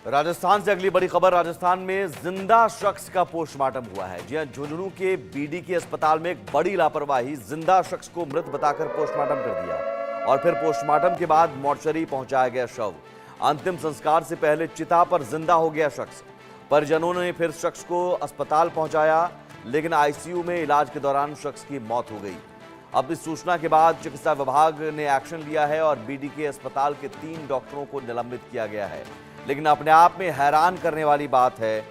राजस्थान से अगली बड़ी खबर। राजस्थान में जिंदा शख्स का पोस्टमार्टम हुआ है। जी हां, झुंझुनू के बीडीके अस्पताल में एक बड़ी लापरवाही, जिंदा शख्स को मृत बताकर पोस्टमार्टम कर दिया और फिर पोस्टमार्टम के बाद मोर्चरी पहुंचाया गया शव। अंतिम संस्कार से पहले चिता पर जिंदा हो गया शख्स। परिजनों ने फिर शख्स को अस्पताल पहुंचाया, लेकिन आईसीयू में इलाज के दौरान शख्स की मौत हो गई। अब इस सूचना के बाद चिकित्सा विभाग ने एक्शन लिया है और बीडीके अस्पताल के 3 डॉक्टरों को निलंबित किया गया है। लेकिन अपने आप में हैरान करने वाली बात है,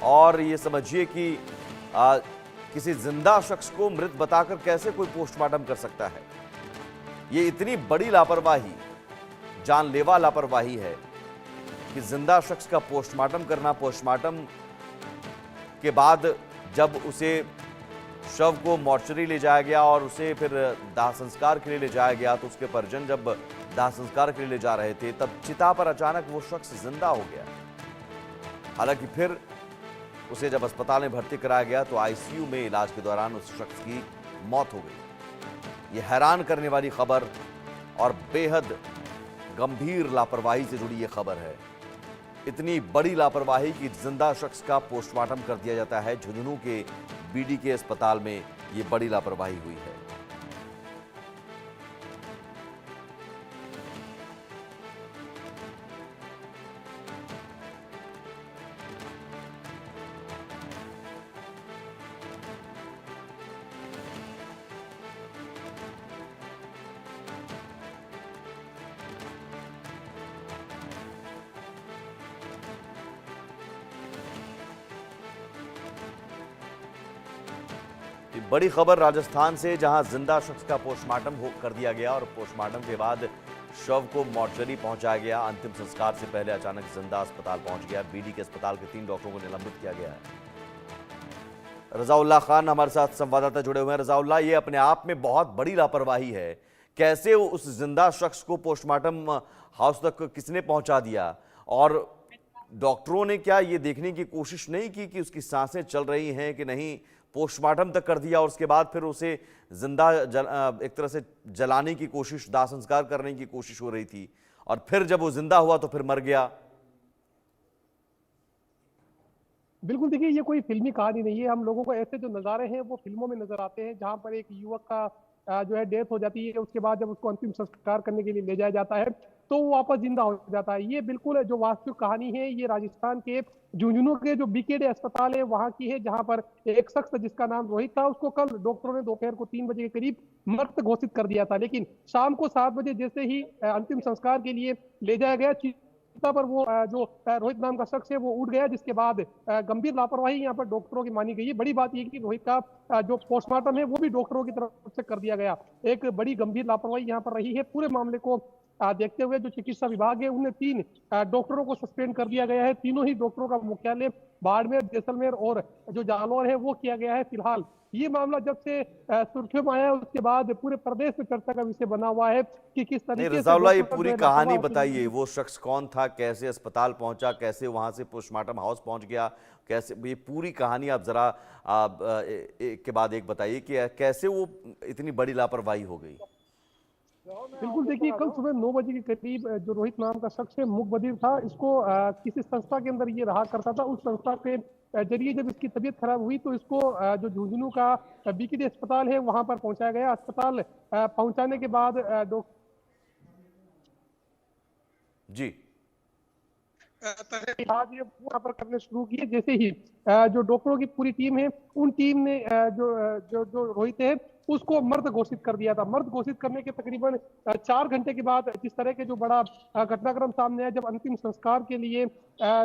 और ये समझिए कि किसी जिंदा शख्स को मृत बताकर कैसे कोई पोस्टमार्टम कर सकता है। ये इतनी बड़ी लापरवाही, जानलेवा लापरवाही है कि जिंदा शख्स का पोस्टमार्टम करना, पोस्टमार्टम के बाद जब उसे शव को मोर्चरी ले जाया गया और उसे फिर दाह संस्कार के लिए ले जाया गया, तो उसके परिजन जब दाह संस्कार के लिए ले जा रहे थे तब चिता पर अचानक वो शख्स जिंदा हो गया। हालांकि फिर उसे जब अस्पताल में भर्ती कराया गया तो आईसीयू में इलाज के दौरान उस शख्स की मौत हो गई। ये हैरान करने वाली खबर और बेहद गंभीर लापरवाही से जुड़ी ये खबर है। इतनी बड़ी लापरवाही कि जिंदा शख्स का पोस्टमार्टम कर दिया जाता है। झुंझुनू के बीडीके अस्पताल में ये बड़ी लापरवाही हुई है। बड़ी खबर राजस्थान से, जहां जिंदा शख्स का पोस्टमार्टम कर दिया गया और पोस्टमार्टम के बाद शव को मोर्चरी पहुंचाया गया। अंतिम संस्कार से पहले अचानक जिंदा अस्पताल पहुंच गया। बीडीके अस्पताल के 3 डॉक्टरों को निलंबित किया गया है। रजाउल्लाह खान हमारे साथ संवाददाता जुड़े हुए हैं। रजाउल्लाह, ये अपने आप में बहुत बड़ी लापरवाही है। कैसे उस जिंदा शख्स को पोस्टमार्टम हाउस तक किसने पहुंचा दिया, और डॉक्टरों ने क्या ये देखने की कोशिश नहीं की कि उसकी सांसें चल रही हैं कि नहीं? पोस्टमार्टम तक कर दिया और उसके बाद फिर उसे जिंदा एक तरह से जलाने की कोशिश, दाह संस्कार करने की कोशिश हो रही थी, और फिर जब वो जिंदा हुआ तो फिर मर गया। बिल्कुल, देखिए ये कोई फिल्मी कहानी नहीं है। हम लोगों को ऐसे जो नज़ारे हैं वो फिल्मों में नजर आते हैं, जहां पर एक युवक का जो है डेथ हो जाती है, उसके बाद जब उसको अंतिम संस्कार करने के लिए ले जाया जाता है तो वो वापस जिंदा हो जाता है। ये बिल्कुल जो वास्तविक कहानी है, ये राजस्थान के झुंझुनू के जो बीकेडी अस्पताल है वहां की है, जहां पर एक शख्स जिसका नाम रोहित था, उसको कल डॉक्टरों ने दोपहर को 3 बजे के करीब मृत घोषित कर दिया था। लेकिन शाम को 7 बजे जैसे ही अंतिम संस्कार के लिए ले जाया गया, पर वो जो रोहित नाम का शख्स है वो उठ गया, जिसके बाद गंभीर लापरवाही यहाँ पर डॉक्टरों की मानी गई है। बड़ी बात यह कि रोहित का जो पोस्टमार्टम है वो भी डॉक्टरों की तरफ से कर दिया गया। एक बड़ी गंभीर लापरवाही यहाँ पर रही है। पूरे मामले को देखते हुए जो चिकित्सा विभाग है उन्हें 3 डॉक्टरों को सस्पेंड कर दिया गया है। तीनों ही डॉक्टरों का मुख्यालय बाड़मेर, जैसलमेर और जो जालौर है वो किया गया है। फिलहाल ये मामला जब से सुर्खियों में आया है, उसके बाद पूरे प्रदेश में चर्चा का विषय बना हुआ है कि किस नहीं तरीके से रजाउल्लाह, ये डॉक्टर पूरी कहानी बताइए। वो शख्स कौन था, कैसे अस्पताल पहुंचा, कैसे वहां से पोस्टमार्टम हाउस पहुंच गया, कैसे, ये पूरी कहानी आप जरा एक के बाद एक बताइए कि कैसे वो इतनी बड़ी लापरवाही हो गई। बिल्कुल, देखिए कल सुबह 9 बजे के करीब जो रोहित नाम का शख्स है, मूक बधिर था, इसको किसी संस्था के अंदर ये रहा करता था। उस संस्था के जरिए जब इसकी तबीयत खराब हुई तो इसको जो झुंझुनू का बीकेडी अस्पताल है वहां पर पहुंचाया गया। अस्पताल पहुंचाने के बाद जी, इलाज ये वहां पर करने शुरू किए। जैसे ही जो डॉक्टरों की पूरी टीम है, उन टीम ने जो रोहित है उसको मर्द घोषित कर दिया था। मर्द घोषित करने के तकरीबन 4 घंटे के बाद जिस तरह के जो बड़ा घटनाक्रम सामने आया, जब अंतिम संस्कार के लिए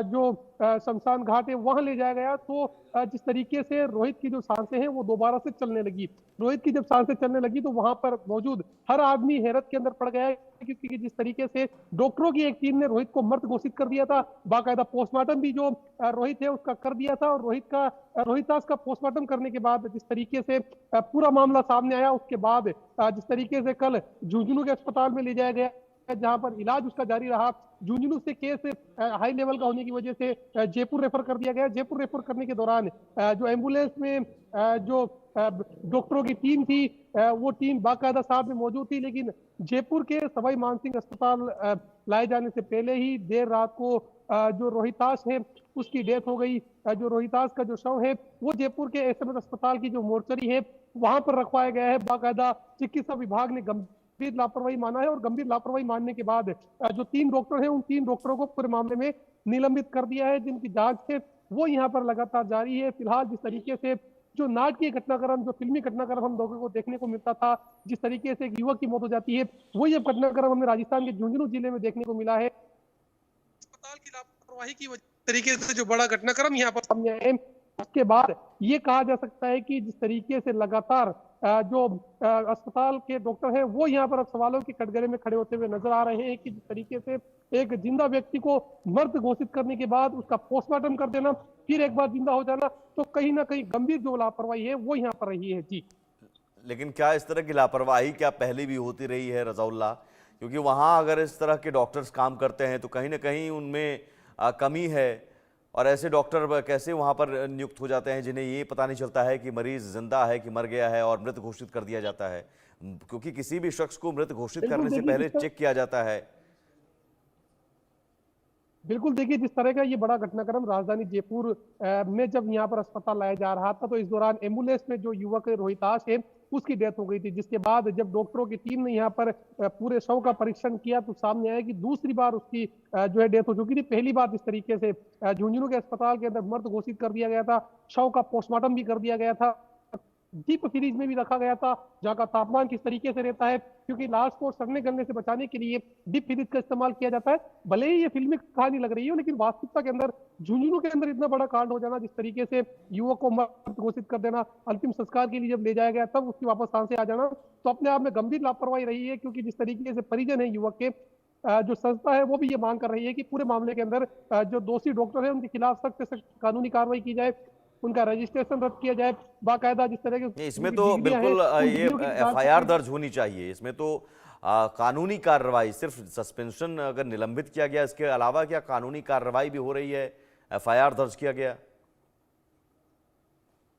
जो शमशान घाट है वहां ले जाया गया, तो जिस तरीके से रोहित की जो सांसें हैं वो दोबारा से चलने लगी। रोहित की जब सांसें चलने लगी तो वहां पर मौजूद हर आदमी हैरत के अंदर पड़ गया है, क्योंकि जिस तरीके से डॉक्टरों की एक टीम ने रोहित को मृत घोषित कर दिया था, बाकायदा पोस्टमार्टम भी जो रोहित है उसका कर दिया था, और रोहितास का पोस्टमार्टम करने के बाद जिस तरीके से पूरा मामला सामने आया, उसके बाद जिस तरीके से कल झुंझुनू के अस्पताल में ले जाया गया, जहां पर इलाज उसका जारी रहा, झुंझुनू से केस हाई लेवल का होने की वजह से जयपुर रेफर कर दिया गया। जयपुर रेफर करने के दौरान जो एम्बुलेंस में जो डॉक्टरों की टीम थी, वो टीम बाकायदा साथ में मौजूद थी, लेकिन जयपुर के सवाई मानसिंह अस्पताल लाए जाने से पहले ही देर रात को जो रोहिताश है उसकी डेथ हो गई। जो रोहिताश का जो शव है वो जयपुर के एसएमएस अस्पताल की जो मोर्चरी है वहां पर रखवाया गया है। बाकायदा चिकित्सा विभाग ने गंभीर लापरवाही माना है और गंभीर लापरवाही मानने के बाद जो 3 डॉक्टर हैं उन 3 डॉक्टरों को पूरे मामले में निलंबित कर दिया है, जिनकी जांच है वो यहाँ पर लगातार जारी है। फिलहाल जिस तरीके से जो नाटकीय घटनाक्रम, जो फिल्मी घटनाक्रम हम लोगों को देखने को मिलता था, जिस तरीके से एक युवक की मौत हो जाती है, वही अब घटनाक्रम हमें राजस्थान के झुंझुनू जिले में देखने को मिला है। अस्पताल की लापरवाही की वजह तरीके से जो बड़ा घटनाक्रम यहाँ पर सामने आए, उसके बाद ये कहा जा सकता है कि जिस तरीके से लगातार जो अस्पताल के डॉक्टर हैं वो यहाँ पर अब सवालों के कटघरे में खड़े होते हुए नजर आ रहे हैं कि जिस तरीके से एक जिंदा व्यक्ति को मृत घोषित करने के बाद उसका पोस्टमार्टम कर देना, फिर एक बार जिंदा हो जाना, तो कहीं ना कहीं गंभीर जो लापरवाही है वो यहाँ पर रही है। जी, लेकिन क्या इस तरह की लापरवाही क्या पहले भी होती रही है रज़ाउल्लाह? क्योंकि वहाँ अगर इस तरह के डॉक्टर्स काम करते हैं तो कहीं ना कहीं उनमें कमी है, और ऐसे डॉक्टर कैसे वहाँ पर नियुक्त हो जाते हैं जिन्हें ये पता नहीं चलता है कि मरीज जिंदा है कि मर गया है और मृत घोषित कर दिया जाता है? क्योंकि किसी भी शख्स को मृत घोषित करने से पहले चेक किया जाता है। बिल्कुल देखिए, जिस तरह का ये बड़ा घटनाक्रम राजधानी जयपुर में जब यहाँ पर अस्पताल लाया जा रहा था, तो इस दौरान एम्बुलेंस में जो युवक रोहिताश है उसकी डेथ हो गई थी, जिसके बाद जब डॉक्टरों की टीम ने यहाँ पर पूरे शव का परीक्षण किया तो सामने आया कि दूसरी बार उसकी जो है डेथ हो चुकी थी। पहली बार जिस तरीके से झुंझुनू के अस्पताल के अंदर मृत घोषित कर दिया गया था, शव का पोस्टमार्टम भी कर दिया गया था, डीप फ्रीज में भी रखा गया था जहाँ का तापमान किस तरीके से रहता है, क्योंकि लाश को सड़ने गलने से बचाने के लिए डीप फ्रीज का इस्तेमाल किया जाता है। भले ही ये फिल्मी कहानी लग रही है, लेकिन वास्तविकता के अंदर झुंझुनू के अंदर इतना बड़ा कांड हो जाना, जिस तरीके से युवक को मृत घोषित कर देना, अंतिम संस्कार के लिए जब ले जाया गया तब उसकी वापस सांसें आ जाना, तो अपने आप में गंभीर लापरवाही रही है। क्योंकि जिस तरीके से परिजन है युवक के, जो संस्था है वो भी ये मांग कर रही है कि पूरे मामले के अंदर जो दोषी डॉक्टर है उनके खिलाफ सख्त से सख्त कानूनी कार्रवाई की जाए, उनका रजिस्ट्रेशन रद्द किया जाए, बाकायदा जिस तरह के इसमें तो बिल्कुल ये एफआईआर दर्ज होनी चाहिए। इसमें तो कानूनी कार्रवाई, सिर्फ सस्पेंशन अगर निलंबित किया गया, इसके अलावा क्या कानूनी कार्रवाई भी हो रही है? एफआईआर दर्ज किया गया?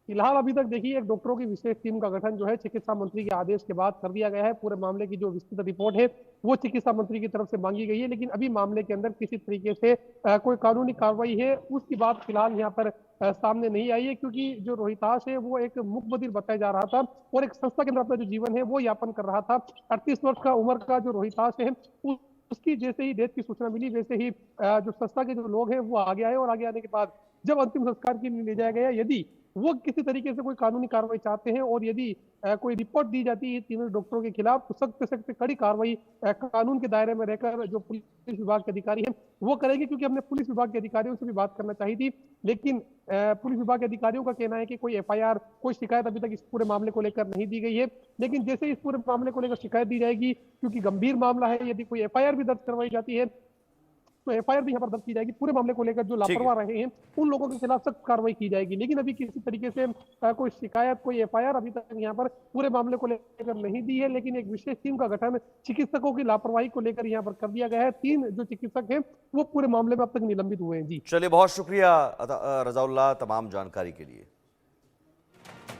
फिलहाल अभी तक देखिए, एक डॉक्टरों की विशेष टीम का गठन जो है चिकित्सा मंत्री के आदेश के बाद कर दिया गया है। पूरे मामले की जो विस्तृत रिपोर्ट है वो चिकित्सा मंत्री की तरफ से मांगी गई है, लेकिन अभी मामले के अंदर किसी तरीके से कोई कानूनी कार्रवाई है उसकी बात फिलहाल यहाँ पर सामने नहीं आई है। क्योंकि जो रोहिताश है वो एक मुकबधिर बताया जा रहा था और एक संस्था के अंदर अपना जो जीवन है वो यापन कर रहा था। 38 वर्ष का उम्र का जो रोहिताश है उसकी जैसे ही डेथ की सूचना मिली, वैसे ही जो संस्था के जो लोग हैं वो आगे आए, और आगे आने के बाद जब अंतिम संस्कार के लिए ले जाया गया, यदि वो किसी तरीके से कोई कानूनी कार्रवाई चाहते हैं और यदि कोई रिपोर्ट दी जाती है तीनों डॉक्टरों के खिलाफ, तो सख्त से सख्त कड़ी कार्रवाई कानून के दायरे में रहकर जो पुलिस विभाग के अधिकारी हैं वो करेंगे। क्योंकि हमने पुलिस विभाग के अधिकारियों से भी बात करना चाहिए थी, लेकिन पुलिस विभाग के अधिकारियों का कहना है कि कोई एफआईआर, कोई शिकायत अभी तक इस पूरे मामले को लेकर नहीं दी गई है। लेकिन जैसे इस पूरे मामले को लेकर शिकायत दी जाएगी, क्योंकि गंभीर मामला है, यदि कोई एफआईआर भी दर्ज करवाई जाती है तो एफआईआर भी यहाँ पर दर्ज की जाएगी। पूरे मामले को लेकर जो लापरवाह रहे हैं उन लोगों के खिलाफ सख्त कार्रवाई की जाएगी। लेकिन अभी किसी तरीके से कोई शिकायत, कोई एफआईआर अभी तक यहाँ पर पूरे मामले को लेकर नहीं दी है। लेकिन एक विशेष टीम का गठन चिकित्सकों की लापरवाही को लेकर यहाँ पर कर दिया गया है। 3 जो चिकित्सक हैं वो पूरे मामले में अब तक निलंबित हुए हैं। जी चलिए, बहुत शुक्रिया रज़ाउल्लाह तमाम जानकारी के लिए।